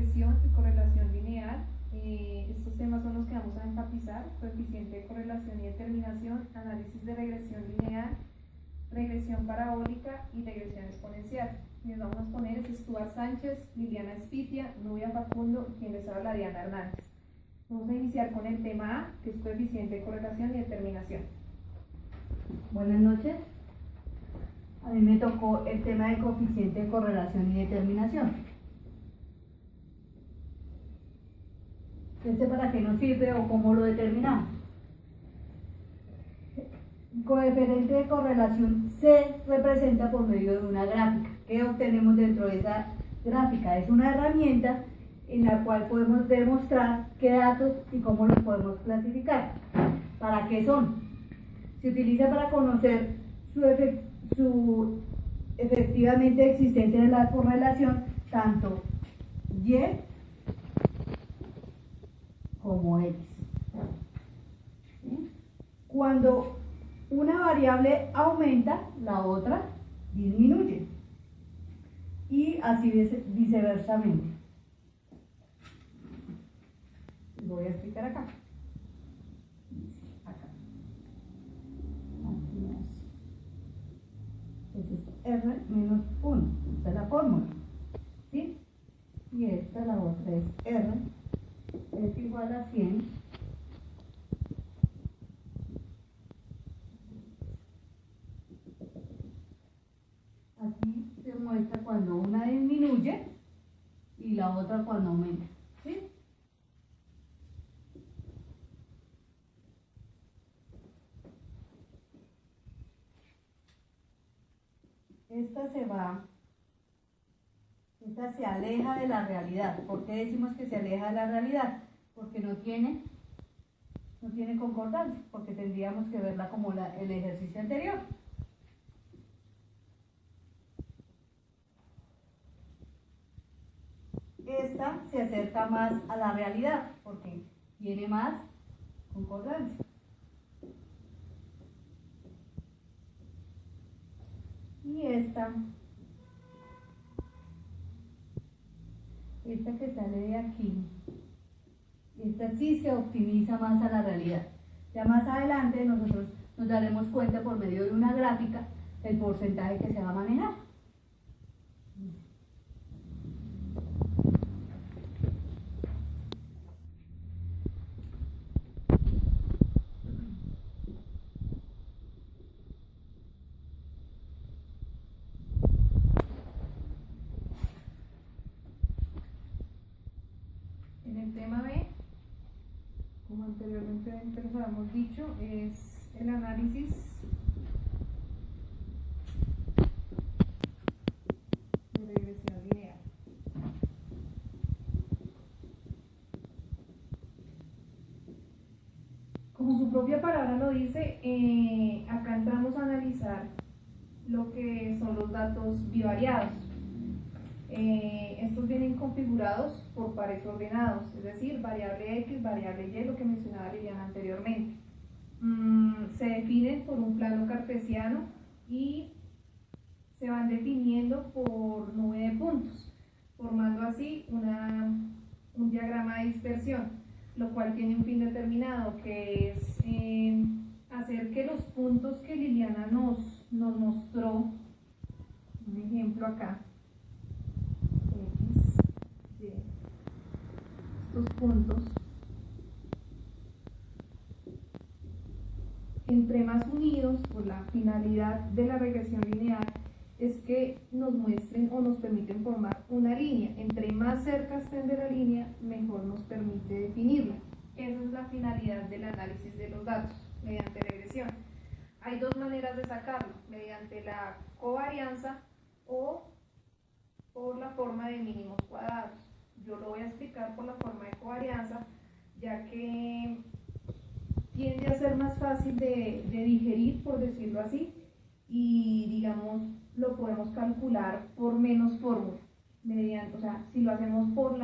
regresión y correlación lineal. Estos temas son los que vamos a enfatizar: coeficiente de correlación y determinación, análisis de regresión lineal, regresión parabólica y regresión exponencial. Quienes vamos a exponer es Stuart Sánchez, Liliana Espitia, Nubia Facundo y quien les habla, Diana Hernández. Vamos a iniciar con el tema A, que es coeficiente de correlación y determinación. Buenas noches. A mí me tocó el tema de coeficiente de correlación y determinación. ¿Para qué nos sirve o cómo lo determinamos? El coeficiente de correlación se representa por medio de una gráfica. ¿Qué obtenemos dentro de esa gráfica? Es una herramienta en la cual podemos demostrar qué datos y cómo los podemos clasificar. ¿Para qué son? Se utiliza para conocer su efectivamente existente en la correlación, tanto Y como X. ¿Sí? Cuando una variable aumenta, la otra disminuye. Y así viceversamente. Voy a explicar acá. Entonces R menos 1, esta es la fórmula, ¿sí? Y esta, la otra, es R es igual a 100 aquí se muestra cuando una disminuye y la otra cuando aumenta, ¿sí? Esta se aleja de la realidad. ¿Por qué decimos que se aleja de la realidad? Porque no tiene concordancia, porque tendríamos que verla como el ejercicio anterior. Esta se acerca más a la realidad, porque tiene más concordancia. Y esta que sale de aquí, esta sí se optimiza más a la realidad. Ya más adelante nosotros nos daremos cuenta por medio de una gráfica el porcentaje que se va a manejar. En el tema B, como anteriormente les habíamos dicho, es el análisis de regresión lineal. Como su propia palabra lo dice, acá entramos a analizar lo que son los datos bivariados. Estos vienen configurados por pares ordenados, es decir, variable X, variable Y, lo que mencionaba Liliana anteriormente. Se definen por un plano cartesiano y se van definiendo por nube de puntos, formando así un diagrama de dispersión, lo cual tiene un fin determinado, que es hacer que los puntos que Liliana nos mostró, un ejemplo acá, X, Y, estos puntos, entre más unidos, por la finalidad de la regresión lineal es que nos muestren o nos permiten formar una línea. Entre más cerca estén de la línea, mejor nos permite definirla. Esa es la finalidad del análisis de los datos mediante regresión. Hay dos maneras de sacarlo: mediante la covarianza o por la forma de mínimos cuadrados. Yo lo voy a explicar por la forma de covarianza, ya que tiende a ser más fácil de digerir, por decirlo así, y digamos lo podemos calcular por menos fórmula, o sea, si lo hacemos por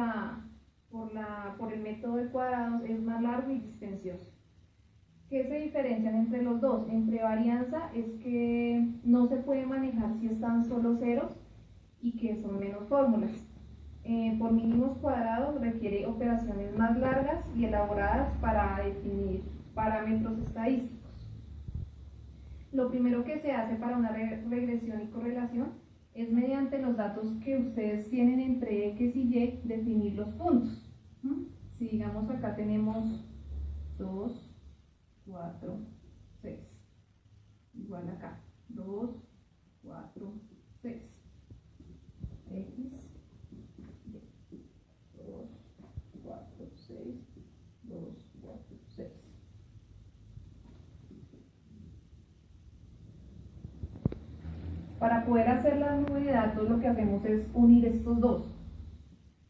el método de cuadrados es más largo y dispendioso. ¿Qué se diferencian entre los dos? Entre varianza es que no se puede manejar si están solo ceros y que son menos fórmulas. por mínimos cuadrados requiere operaciones más largas y elaboradas para definir parámetros estadísticos. Lo primero que se hace para una regresión y correlación es mediante los datos que ustedes tienen entre X y Y definir los puntos. Si digamos acá tenemos 2, 4, 6, igual acá, 2, 4, 6, X, 2, 4, 6, 2, 4, 6. Para poder hacer la nube de datos lo que hacemos es unir estos dos.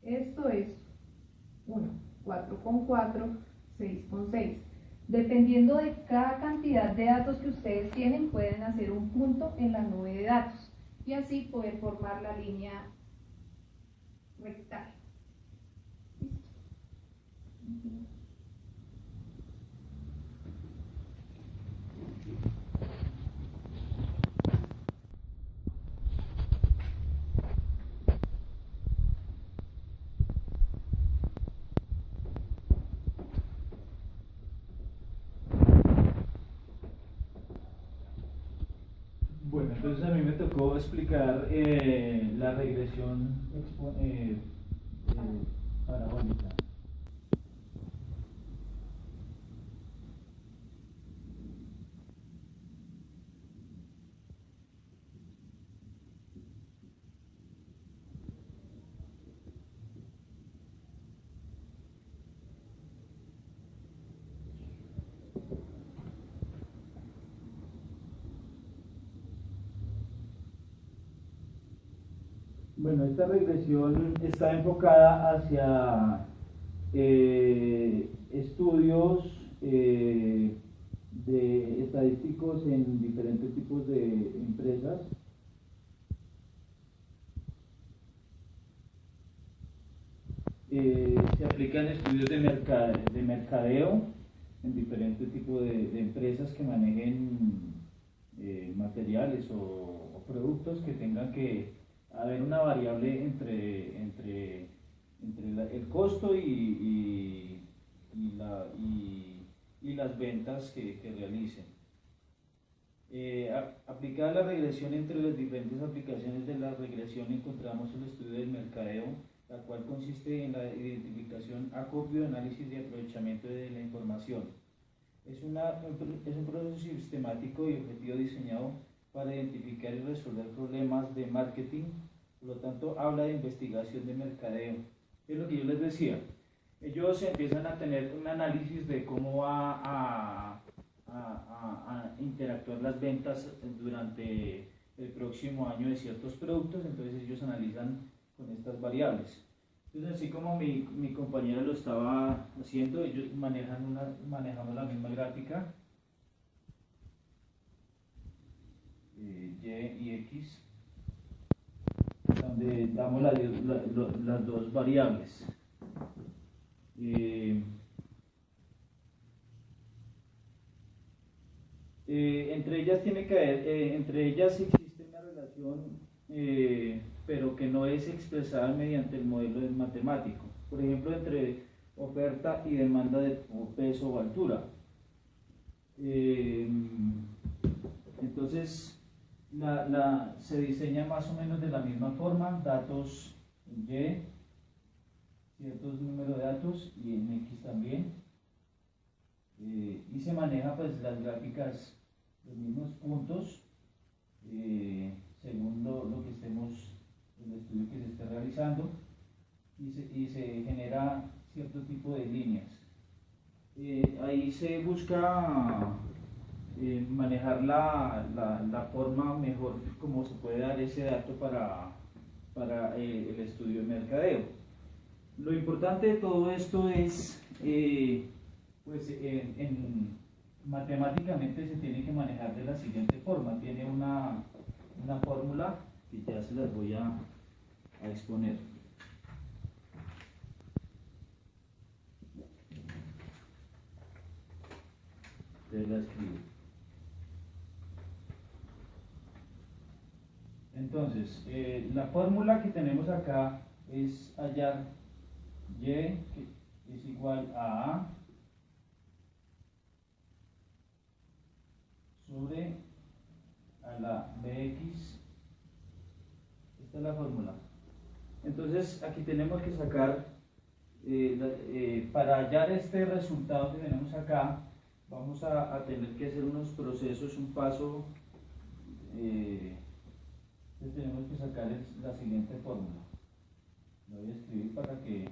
Esto es 1, 4 con 4, 6 con 6. Dependiendo de cada cantidad de datos que ustedes tienen, pueden hacer un punto en la nube de datos y así poder formar la línea rectal. ¿Listo? Bueno, entonces a mí me tocó explicar la regresión parabólica. Bueno, esta regresión está enfocada hacia estudios de estadísticos en diferentes tipos de empresas. Se aplican estudios de mercadeo en diferentes tipos de empresas que manejen materiales o productos que tengan que haber una variable entre el costo y las ventas que realicen. Aplicada la regresión entre las diferentes aplicaciones de la regresión encontramos el estudio del mercadeo, la cual consiste en la identificación, acopio, análisis y aprovechamiento de la información. Es un proceso sistemático y objetivo diseñado para identificar y resolver problemas de marketing, por lo tanto habla de investigación de mercadeo. Es lo que yo les decía, ellos empiezan a tener un análisis de cómo va a interactuar las ventas durante el próximo año de ciertos productos, entonces ellos analizan con estas variables. Entonces, así como mi compañera lo estaba haciendo, ellos manejamos la misma gráfica, Y y X, donde damos las dos variables. Entre ellas tiene que haber, entre ellas existe una relación, pero que no es expresada mediante el modelo matemático. Por ejemplo, entre oferta y demanda de peso o altura. Entonces, se diseña más o menos de la misma forma, datos en Y, ciertos números de datos y en X también. Y se maneja pues las gráficas, los mismos puntos, según lo que estemos, el estudio que se esté realizando, y se genera cierto tipo de líneas. Ahí se busca manejar la forma mejor como se puede dar ese dato para el estudio de mercadeo. Lo importante de todo esto es pues matemáticamente se tiene que manejar de la siguiente forma. Tiene una fórmula que ya se las voy a exponer. Te la escribo. Entonces, la fórmula que tenemos acá es hallar y que es igual a A sobre a la bx. Esta es la fórmula. Entonces aquí tenemos que sacar, para hallar este resultado que tenemos acá, vamos a tener que hacer unos procesos, un paso. Entonces tenemos que sacar la siguiente fórmula. Lo voy a escribir para que...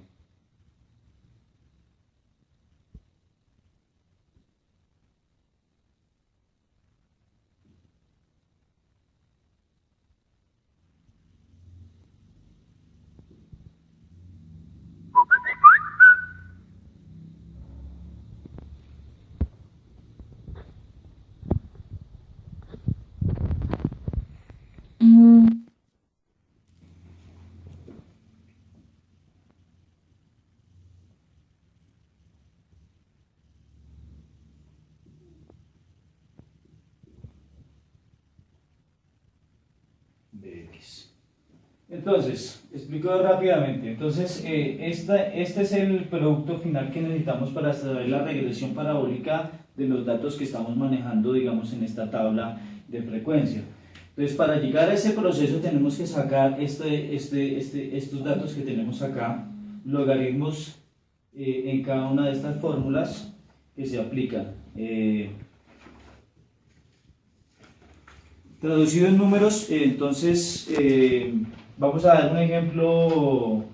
Bx. Entonces, explico rápidamente. Entonces, este es el producto final que necesitamos para saber la regresión parabólica de los datos que estamos manejando, digamos, en esta tabla de frecuencia. Entonces, para llegar a ese proceso tenemos que sacar estos datos que tenemos acá, logaritmos en cada una de estas fórmulas que se aplican. Traducido en números, entonces vamos a dar un ejemplo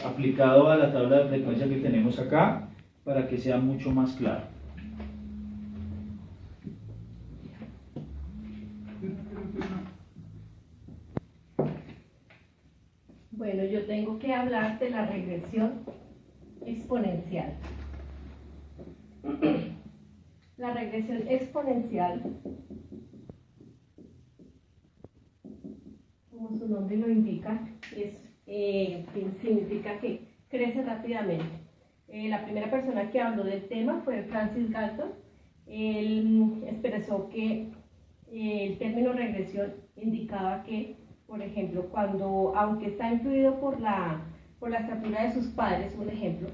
aplicado a la tabla de frecuencia que tenemos acá para que sea mucho más claro. Bueno, yo tengo que hablar de la regresión exponencial. La regresión exponencial, como su nombre lo indica, significa que crece rápidamente. La primera persona que habló del tema fue Francis Galton. Él expresó que el término regresión indicaba que, por ejemplo, aunque está influido por la estatura de sus padres, un ejemplo,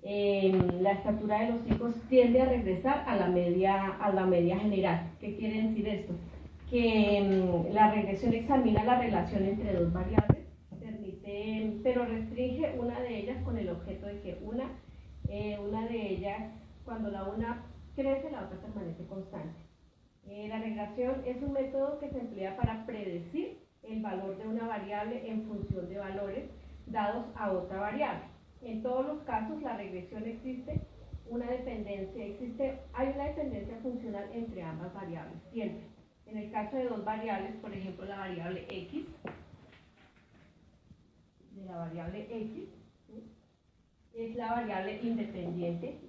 la estatura de los hijos tiende a regresar a la media general. ¿Qué quiere decir esto? Que la regresión examina la relación entre dos variables, pero restringe una de ellas con el objeto de que una de ellas, cuando la una crece, la otra permanece constante. La regresión es un método que se emplea para predecir el valor de una variable en función de valores dados a otra variable. En todos los casos, la regresión hay una dependencia funcional entre ambas variables, siempre. En el caso de dos variables, por ejemplo, la variable x, ¿sí? Es la variable independiente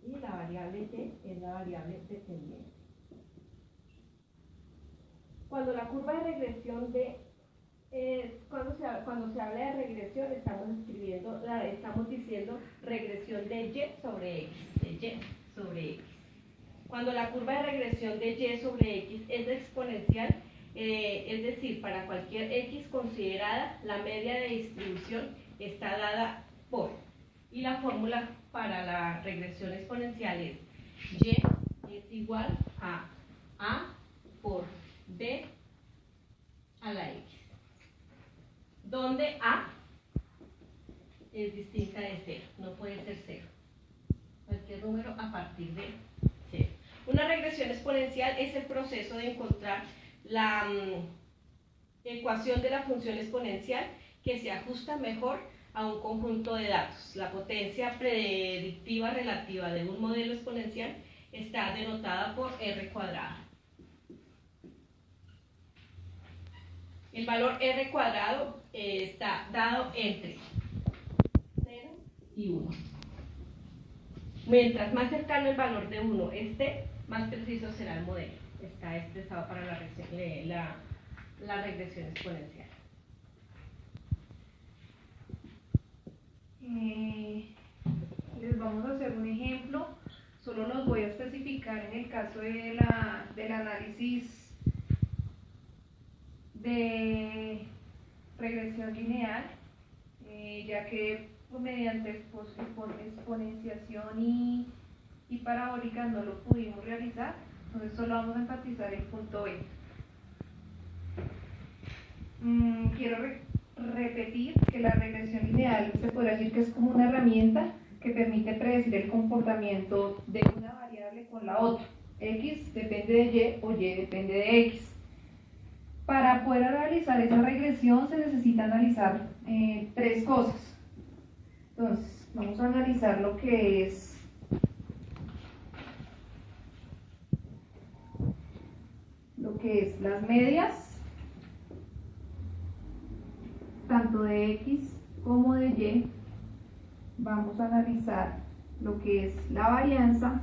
y la variable y es la variable dependiente. Cuando la curva de regresión cuando se habla de regresión, estamos diciendo regresión de y sobre x, Cuando la curva de regresión de y sobre x es exponencial, es decir, para cualquier x considerada, la media de distribución está dada por. Y la fórmula para la regresión exponencial es y es igual a por b a la x, donde a es distinta de 0, no puede ser 0. Cualquier número a partir de 0. Una regresión exponencial es el proceso de encontrar la ecuación de la función exponencial que se ajusta mejor a un conjunto de datos. La potencia predictiva relativa de un modelo exponencial está denotada por r cuadrado. El valor r cuadrado está dado entre 0 y 1. Mientras más cercano el valor de 1 esté, más preciso será el modelo. Está expresado para la regresión exponencial. Les vamos a hacer un ejemplo. Solo los voy a especificar en el caso del análisis de regresión lineal, ya que pues, mediante exponenciación y parabólica no lo pudimos realizar, entonces solo vamos a enfatizar el punto B. Quiero repetir que la regresión lineal se podría decir que es como una herramienta que permite predecir el comportamiento de una variable con la otra. X depende de Y o Y depende de X. Para poder realizar esa regresión se necesita analizar tres cosas. Entonces, vamos a analizar lo que es las medias, tanto de X como de Y. Vamos a analizar lo que es la varianza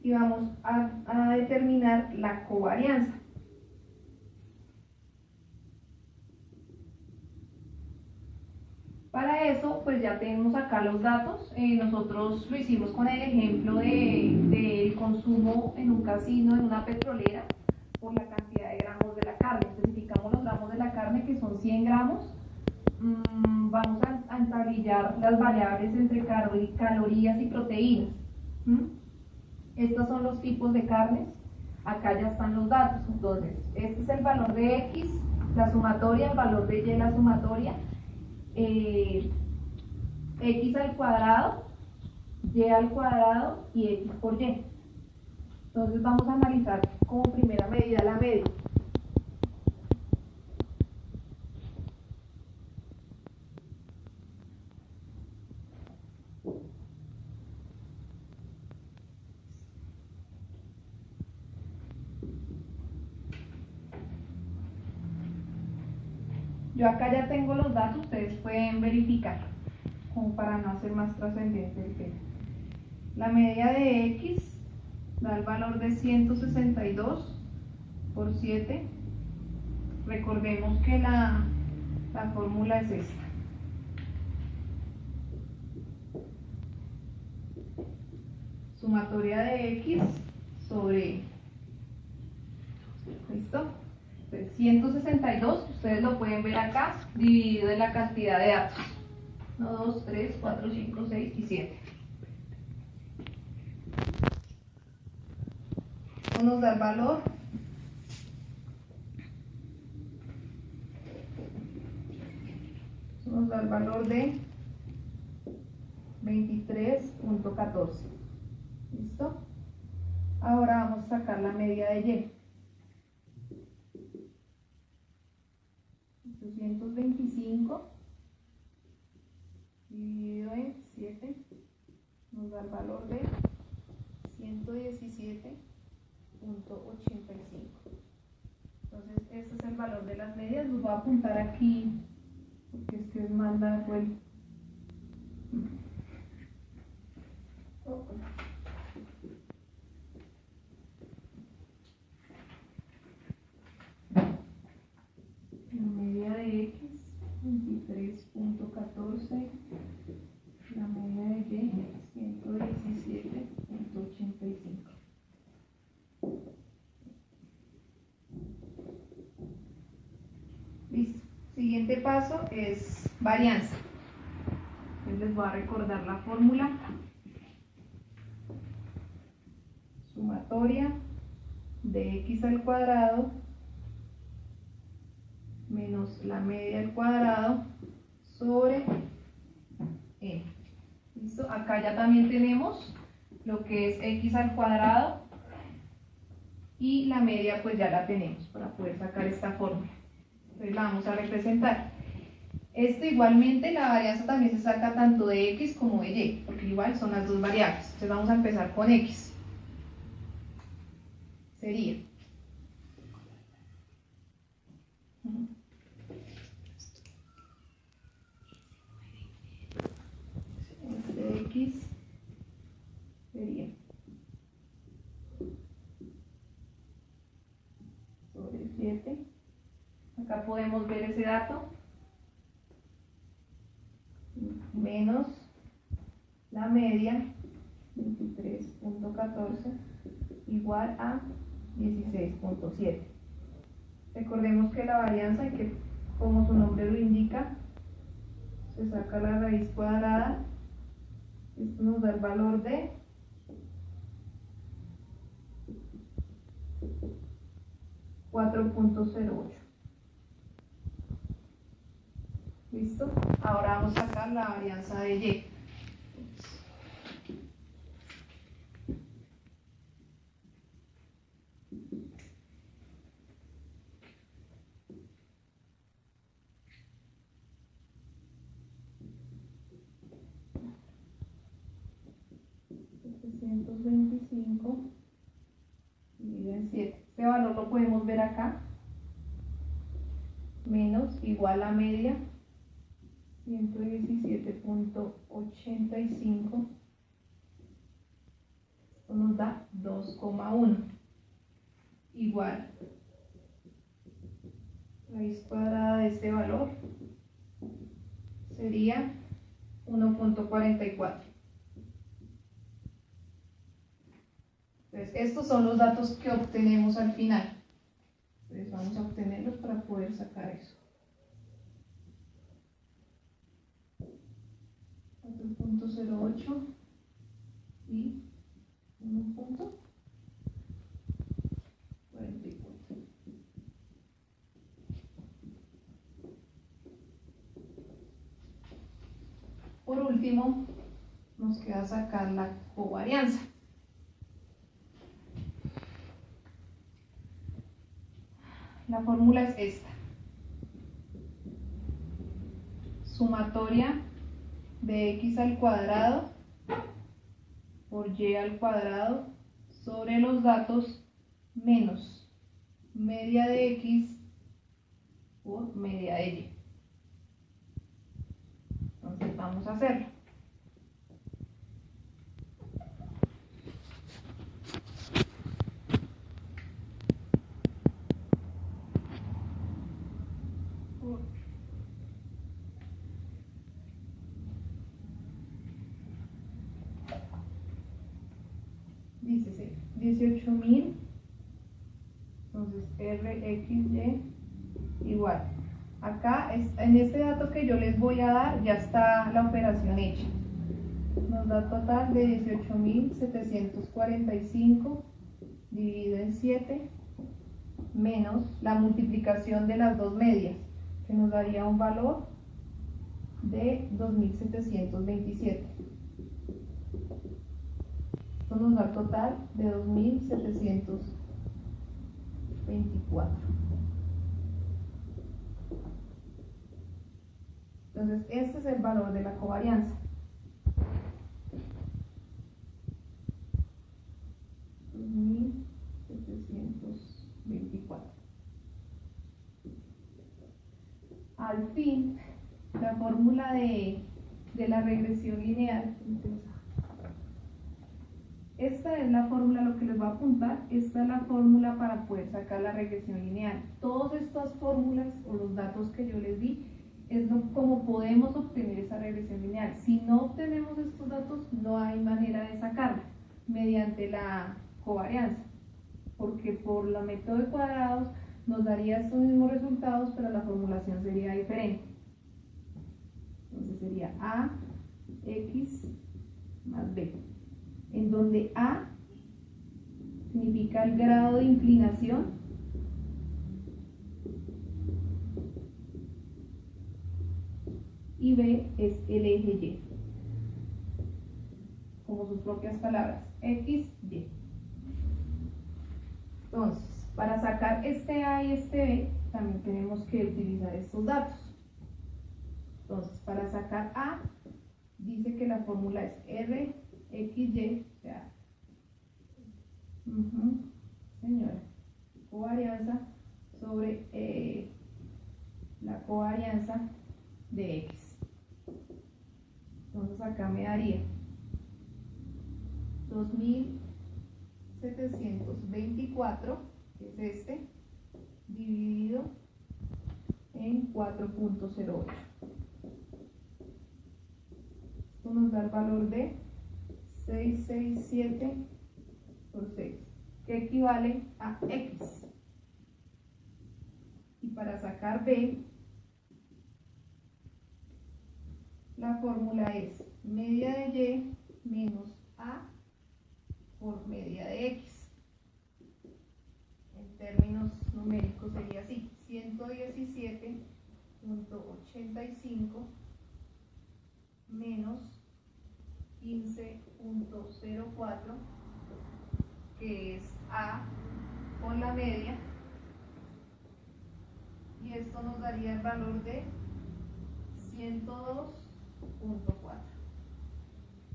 y vamos a determinar la covarianza. Para eso, pues ya tenemos acá los datos. Nosotros lo hicimos con el ejemplo del consumo en un casino, en una petrolera, por la cantidad de gramos de la carne. Especificamos los gramos de la carne, que son 100 gramos. Vamos a entablillar las variables entre calorías y proteínas. Estos son los tipos de carnes. Acá ya están los datos. Entonces, este es el valor de X, la sumatoria, el valor de Y, la sumatoria. X al cuadrado, Y al cuadrado y X por Y. Entonces vamos a analizar como primera medida la media. Yo acá ya tengo los datos, ustedes pueden verificar, como para no hacer más trascendente el tema. La media de X da el valor de 162 por 7. Recordemos que la fórmula es esta. Sumatoria de X sobre, ¿listo? 162, ustedes lo pueden ver acá, dividido en la cantidad de datos. 1, 2, 3, 4, 5, 6 y 7. Esto nos da el valor de 23.14. ¿Listo? Ahora vamos a sacar la media de Y. 825 dividido en 7 nos da el valor de 117.85. Entonces este es el valor de las medias. Los voy a apuntar aquí porque es que es más largo el... La media de X, 23.14, la media de Y, 117.85. Listo. Siguiente paso es varianza. Entonces les voy a recordar la fórmula. Sumatoria de X al cuadrado menos la media al cuadrado sobre E. ¿Listo? Acá ya también tenemos lo que es X al cuadrado y la media pues ya la tenemos para poder sacar esta fórmula. Entonces la vamos a representar. Esto igualmente, la varianza también se saca tanto de X como de Y, porque igual son las dos variables. Entonces vamos a empezar con X. Sería de X sería sobre 7. Acá podemos ver ese dato, menos la media, 23.14, igual a 16.7. Recordemos que la varianza, que como su nombre lo indica, se saca la raíz cuadrada. Esto nos da el valor de 4.08. ¿Listo? Ahora vamos a sacar la varianza de Y. Dividido en 7. Este valor lo podemos ver acá. Menos igual a media 117.85. Esto nos da 2,1. Igual raíz cuadrada de este valor sería 1.44. Entonces, estos son los datos que obtenemos al final. Entonces, vamos a obtenerlos para poder sacar eso. 4.08 y 1.44. Por último, nos queda sacar la covarianza. La fórmula es esta. Sumatoria de x al cuadrado por y al cuadrado sobre los datos menos media de x por media de y. Entonces vamos a hacerlo. Dice 18.000, entonces RXY igual. Acá, en este dato que yo les voy a dar, ya está la operación hecha. Nos da total de 18.745 dividido en 7 menos la multiplicación de las dos medias, que nos daría un valor de 2.727. Esto nos da total de 2.724. Entonces, este es el valor de la covarianza. Al fin, la fórmula de la regresión lineal. Esta es la fórmula, lo que les voy a apuntar, esta es la fórmula para poder sacar la regresión lineal. Todas estas fórmulas o los datos que yo les di es como podemos obtener esa regresión lineal. Si no obtenemos estos datos, no hay manera de sacarla mediante la covarianza, porque por la método de cuadrados nos daría estos mismos resultados, pero la formulación sería diferente. Entonces sería AX más B, en donde A significa el grado de inclinación y B es el eje Y, como sus propias palabras, X, Y. Entonces, para sacar este A y este B, también tenemos que utilizar estos datos. Entonces, para sacar A, dice que la fórmula es RXY, o sea, señora, covarianza sobre la covarianza de X. Entonces, acá me daría 2.724, que es este, dividido en 4.08. Esto nos da el valor de 667 por 6, que equivale a X. para sacar B, la fórmula es media de Y menos A por media de X. En términos numéricos sería así: 117.85 menos 15.04, que es A con la media, y esto nos daría el valor de 102.4,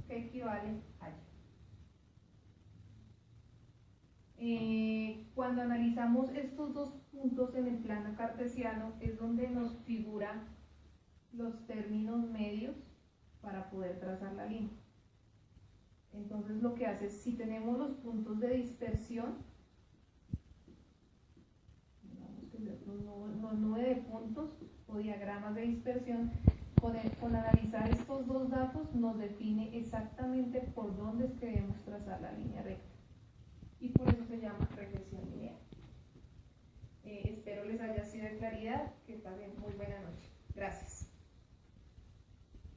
que equivale a Y. Cuando analizamos estos dos puntos en el plano cartesiano es donde nos figuran los términos medios para poder trazar la línea. Entonces lo que hace es, si tenemos los puntos de dispersión, digamos que no 9 de puntos o diagramas de dispersión, con analizar estos dos datos nos define exactamente por dónde es que debemos trazar la línea recta. Y por eso se llama regresión lineal. Espero les haya sido de claridad. Que pasen muy buena noche. Gracias.